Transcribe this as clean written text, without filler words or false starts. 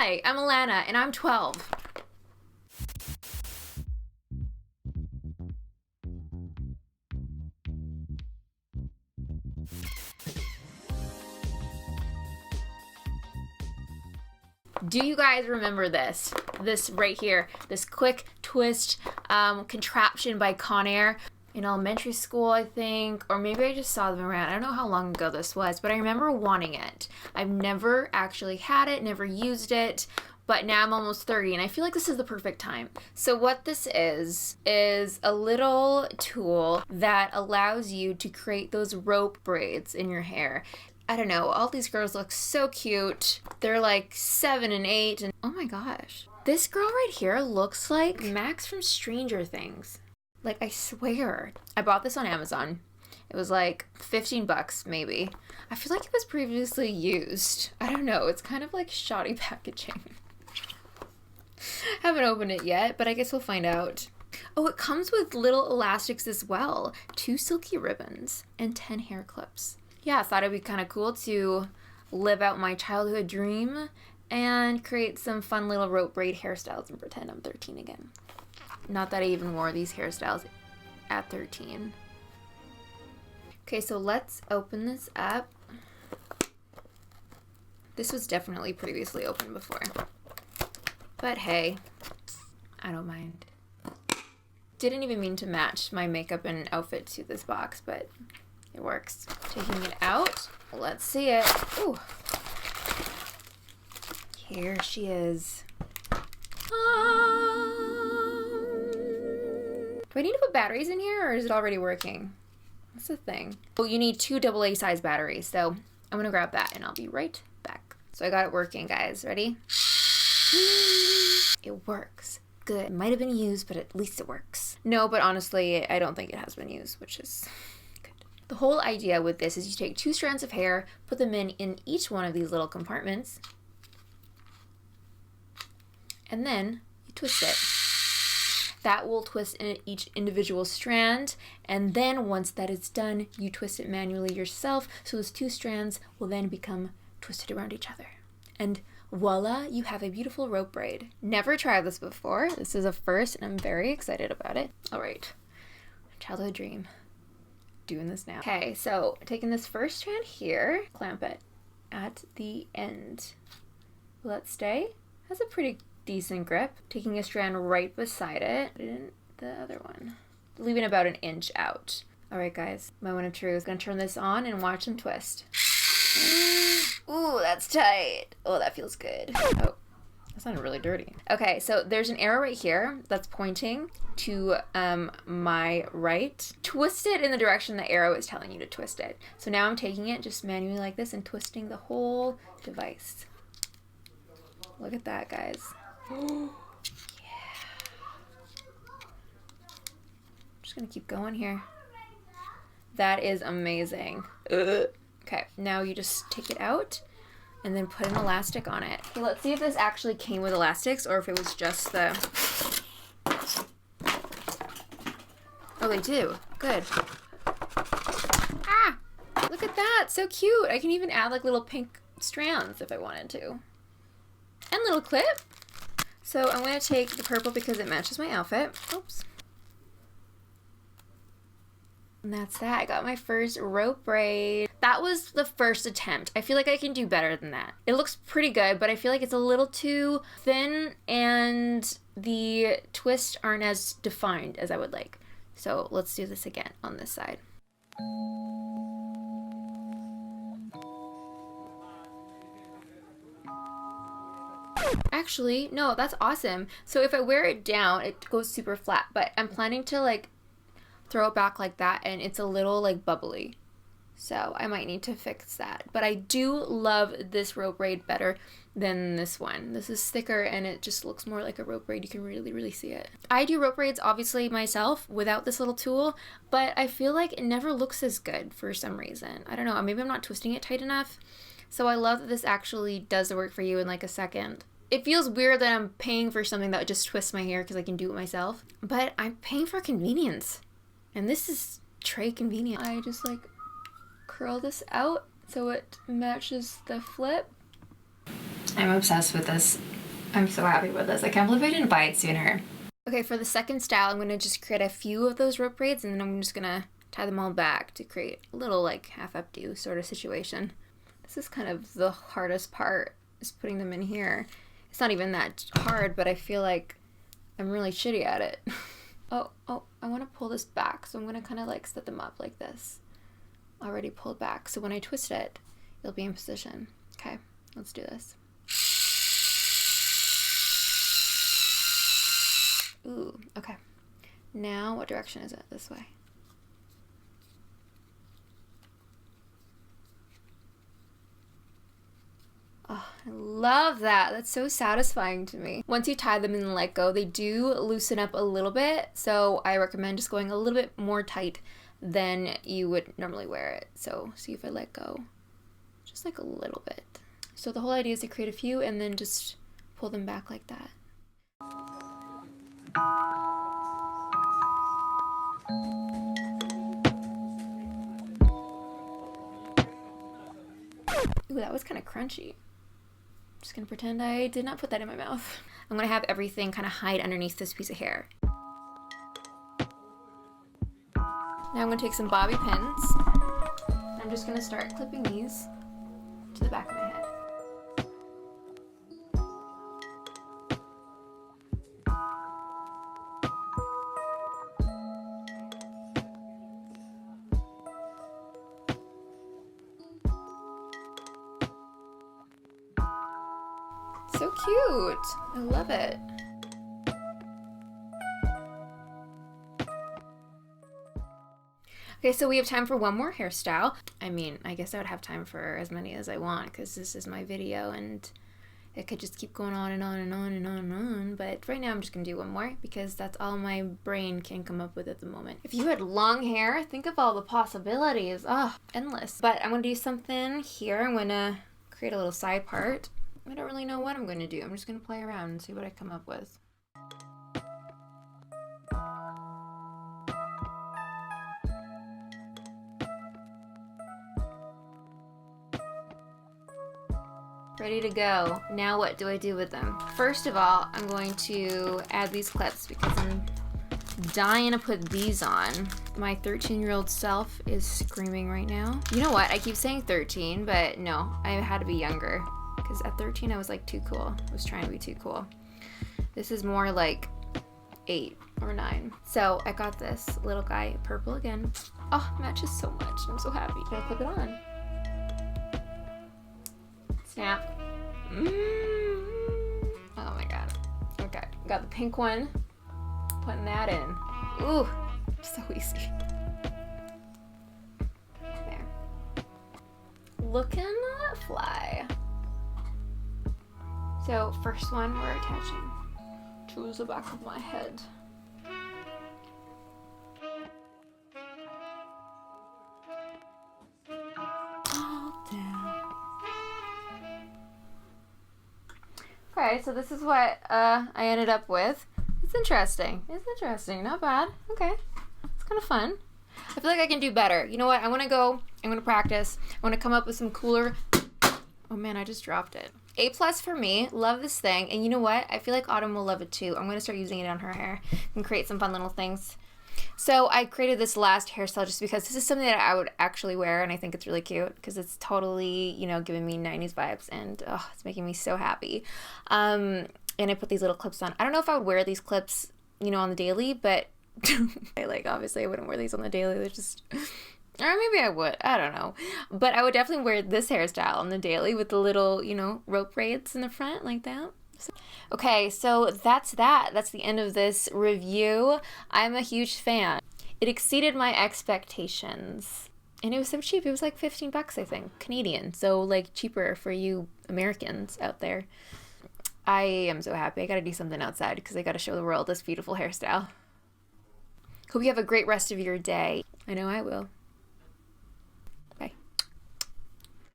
Hi, I'm Alana, and I'm 12. Do you guys remember this? This right here, this quick twist contraption by Conair in elementary school, I think, or maybe I just saw them around. I don't know how long ago this was, but I remember wanting it. I've never actually had it, never used it, but now I'm almost 30 and I feel like this is the perfect time. So what this is a little tool that allows you to create those rope braids in your hair. I don't know, all these girls look so cute. They're like 7 and 8 and oh my gosh. This girl right here looks like Max from Stranger Things. Like, I swear. I bought this on Amazon. It was like 15 bucks maybe. I feel like it was previously used. I don't know, it's kind of like shoddy packaging. Haven't opened it yet, but I guess we'll find out. Oh, it comes with little elastics as well. 2 silky ribbons and 10 hair clips. Yeah, I thought it'd be kind of cool to live out my childhood dream and create some fun little rope braid hairstyles and pretend I'm 13 again. Not that I even wore these hairstyles at 13. Okay, so let's open this up. This was definitely previously opened before. But hey, I don't mind. Didn't even mean to match my makeup and outfit to this box, but it works. Taking it out. Let's see it. Ooh. Here she is. Do I need to put batteries in here or is it already working? What's the thing? Oh, you need 2 AA size batteries. So I'm gonna grab that and I'll be right back. So I got it working, guys. Ready? It works. Good. It might have been used, but at least it works. No, but honestly, I don't think it has been used, which is good. The whole idea with this is you take 2 strands of hair, put them in each one of these little compartments, and then you twist it. That will twist in each individual strand, and then once that is done, you twist it manually yourself, so those 2 strands will then become twisted around each other. And voila, you have a beautiful rope braid. Never tried this before. This is a first, and I'm very excited about it. All right, childhood dream. Doing this now. Okay, so taking this first strand here, clamp it at the end. Will that stay? Has a pretty decent grip. Taking a strand right beside it, put it in the other one, leaving about an inch out. All right, guys, moment of truth. Gonna turn this on and watch them twist. Ooh, that's tight. Oh, that feels good. Oh, that sounded really dirty. Okay, so there's an arrow right here that's pointing to my right. Twist it in the direction the arrow is telling you to twist it. So now I'm taking it just manually like this and twisting the whole device. Look at that, guys. Yeah. Just gonna keep going here. That is amazing. Okay, now you just take it out and then put an elastic on it. Okay, let's see if this actually came with elastics or if it was just the... Oh, they do. Good. Ah! Look at that. So cute. I can even add like little pink strands if I wanted to. And little clip. So I'm going to take the purple because it matches my outfit. Oops. And that's that. I got my first rope braid. That was the first attempt. I feel like I can do better than that. It looks pretty good, but I feel like it's a little too thin and the twists aren't as defined as I would like. So let's do this again on this side. Actually, no, that's awesome. So if I wear it down, it goes super flat, but I'm planning to like throw it back like that and it's a little like bubbly. So I might need to fix that. But I do love this rope braid better than this one. This is thicker and it just looks more like a rope braid. You can really, really see it. I do rope braids obviously myself without this little tool, but I feel like it never looks as good for some reason. I don't know, maybe I'm not twisting it tight enough. So I love that this actually does the work for you in like a second. It feels weird that I'm paying for something that just twists my hair because I can do it myself, but I'm paying for convenience. And this is tray convenient. I just like curl this out so it matches the flip. I'm obsessed with this I'm so happy with this. I can't believe I didn't buy it sooner. Okay, for the second style, I'm going to just create a few of those rope braids, and then I'm just going to tie them all back to create a little like half updo sort of situation. This is kind of the hardest part, is putting them in here. It's not even that hard, but I feel like I'm really shitty at it. Oh, I want to pull this back, so I'm going to kind of like set them up like this. Already pulled back, so when I twist it, it'll be in position. Okay, let's do this. Ooh, okay. Now, what direction is it? This way. Oh, I love that. That's so satisfying to me. Once you tie them and let go, they do loosen up a little bit, so I recommend just going a little bit more tight than you would normally wear it. So see if I let go, just like a little bit. So the whole idea is to create a few and then just pull them back like that. Ooh, that was kind of crunchy. Just gonna pretend I did not put that in my mouth. I'm gonna have everything kind of hide underneath this piece of hair. Now I'm gonna take some bobby pins. I'm just gonna start clipping these to the back of my head. So cute! I love it. Okay, so we have time for one more hairstyle. I mean, I guess I would have time for as many as I want because this is my video and it could just keep going on and on and on and on and on. But right now I'm just gonna do one more because that's all my brain can come up with at the moment. If you had long hair, think of all the possibilities. Oh, endless. But I'm gonna do something here. I'm gonna create a little side part. I don't really know what I'm going to do. I'm just going to play around and see what I come up with. Ready to go. Now what do I do with them? First of all, I'm going to add these clips because I'm dying to put these on. My 13-year-old self is screaming right now. You know what? I keep saying 13, but no, I had to be younger. Because at 13 I was like too cool. I was trying to be too cool. This is more like 8 or 9. So I got this little guy, purple again. Oh, matches so much. I'm so happy. Gonna clip it on. Snap. Oh my god. Okay, got the pink one. Putting that in. Ooh, so easy. There. Looking fly. So first one we're attaching to the back of my head. All down. Okay, so this is what I ended up with. It's interesting. It's interesting. Not bad. Okay. It's kind of fun. I feel like I can do better. You know what? I'm going to practice. I want to come up with some cooler... Oh man, I just dropped it. A+ for me. Love this thing. And you know what? I feel like Autumn will love it too. I'm going to start using it on her hair and create some fun little things. So I created this last hairstyle just because this is something that I would actually wear and I think it's really cute because it's totally, you know, giving me 90s vibes and it's making me so happy. And I put these little clips on. I don't know if I would wear these clips, you know, on the daily, but obviously I wouldn't wear these on the daily. They're just... Or maybe I would. I don't know. But I would definitely wear this hairstyle on the daily with the little, you know, rope braids in the front like that. Okay, so that's that. That's the end of this review. I'm a huge fan. It exceeded my expectations. And it was so cheap. It was like 15 bucks, I think, Canadian. So like cheaper for you Americans out there. I am so happy. I gotta do something outside because I gotta show the world this beautiful hairstyle. Hope you have a great rest of your day. I know I will.